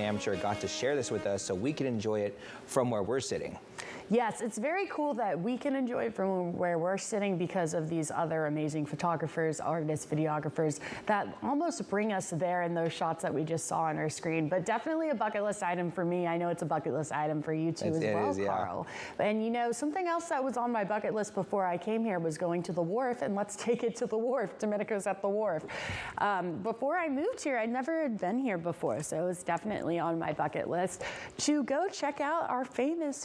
amateur got to share this with us so we can enjoy it from where we're sitting. Yes, it's very cool that we can enjoy it from where we're sitting because of these other amazing photographers, artists, videographers that almost bring us there in those shots that we just saw on our screen. But definitely a bucket list item for me. I know it's a bucket list item for you too as well, Carl. And you know, something else that was on my bucket list before I came here was going to the wharf, and let's take it to the wharf. Domenico's at the wharf. Before I moved here, I'd never been here before, so it's definitely on my bucket list to go check out our famous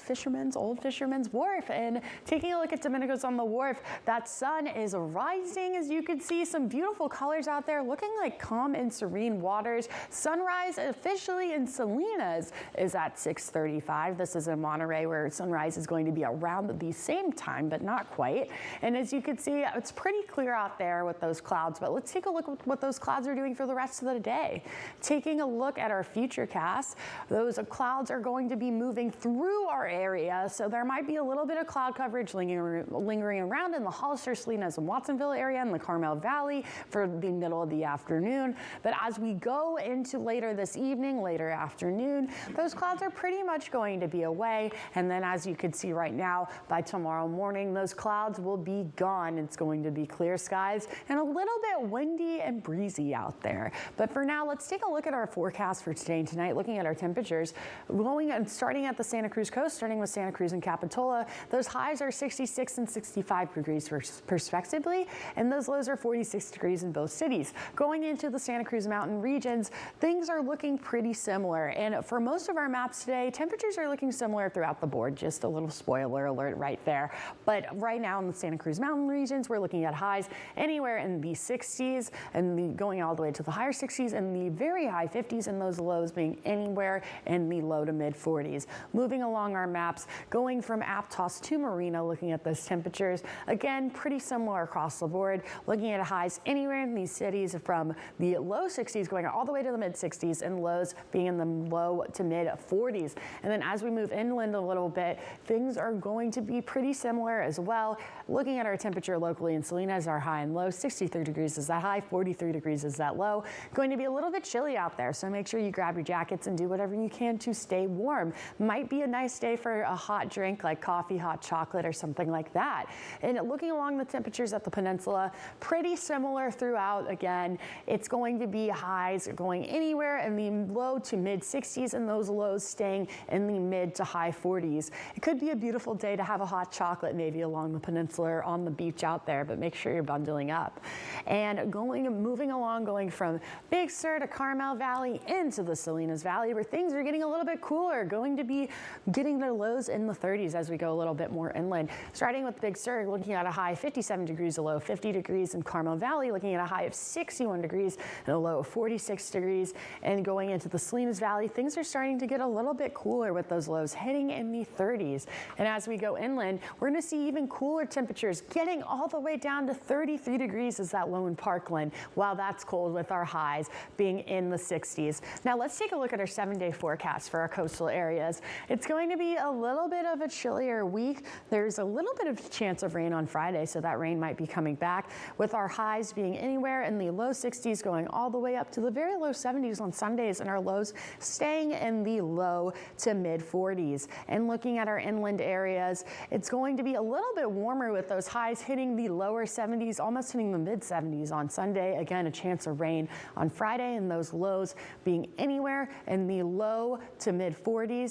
Old Fisherman's Wharf. And taking a look at Domenico's on the wharf, that sun is rising, as you can see, some beautiful colors out there, looking like calm and serene waters. Sunrise officially in Salinas is at 6:35. This is in Monterey, where sunrise is going to be around the same time, but not quite. And as you can see, it's pretty clear out there with those clouds, but let's take a look at what those clouds are doing for the rest of the day. Taking a look at our futurecast, those clouds are going to be moving through our area, so there might be a little bit of cloud coverage lingering around in the Hollister, Salinas, and Watsonville area in the Carmel Valley for the middle of the afternoon. But as we go into later this evening, later afternoon, those clouds are pretty much going to be away. And then as you can see right now, by tomorrow morning, those clouds will be gone. It's going to be clear skies and a little bit windy and breezy out there. But for now, let's take a look at our forecast for today and tonight, looking at our temperatures, going and starting at the Santa Cruz coast, starting with Santa Cruz and Capitola. Those highs are 66 and 65 degrees respectively, and those lows are 46 degrees in both cities. Going into the Santa Cruz mountain regions, things are looking pretty similar. And for most of our maps today, temperatures are looking similar throughout the board. Just a little spoiler alert right there. But right now in the Santa Cruz mountain regions, we're looking at highs anywhere in the 60s and going all the way to the higher 60s and the very high 50s, and those lows being anywhere in the low to mid 40s. Moving along our maps, going from Aptos to Marina, looking at those temperatures, again, pretty similar across the board, looking at highs anywhere in these cities from the low 60s going all the way to the mid 60s, and lows being in the low to mid 40s. And then as we move inland a little bit, things are going to be pretty similar as well. Looking at our temperature locally in Salinas, our high and low, 63 degrees is that high, 43 degrees is that low. Going to be a little bit chilly out there, so make sure you grab your jackets and do whatever you can to stay warm. Might be a nice day for a hot drink like coffee, hot chocolate, or something like that. And looking along the temperatures at the peninsula, pretty similar throughout. Again, it's going to be highs going anywhere in the low to mid 60s, and those lows staying in the mid to high 40s. It could be a beautiful day to have a hot chocolate maybe along the peninsula or on the beach out there, but make sure you're bundling up. And moving along, going from Big Sur to Carmel Valley into the Salinas Valley, where things are getting a little bit cooler, going to be getting their lows in the 30s as we go a little bit more inland. Starting with Big Sur, looking at a high of 57 degrees, a low of 50 degrees in Carmel Valley, looking at a high of 61 degrees and a low of 46 degrees. And going into the Salinas Valley, things are starting to get a little bit cooler with those lows hitting in the 30s. And as we go inland, we're going to see even cooler temperatures getting all the way down to 33 degrees is that low in Parkland. Wow, that's cold, with our highs being in the 60s. Now let's take a look at our 7-day forecast for our coastal areas. It's going to be a little bit of a chillier week. There's a little bit of chance of rain on Friday, so that rain might be coming back, with our highs being anywhere in the low 60s going all the way up to the very low 70s on Sundays, and our lows staying in the low to mid 40s. And looking at our inland areas, it's going to be a little bit warmer with those highs hitting the lower 70s, almost hitting the mid 70s on Sunday. Again, a chance of rain on Friday, and those lows being anywhere in the low to mid 40s.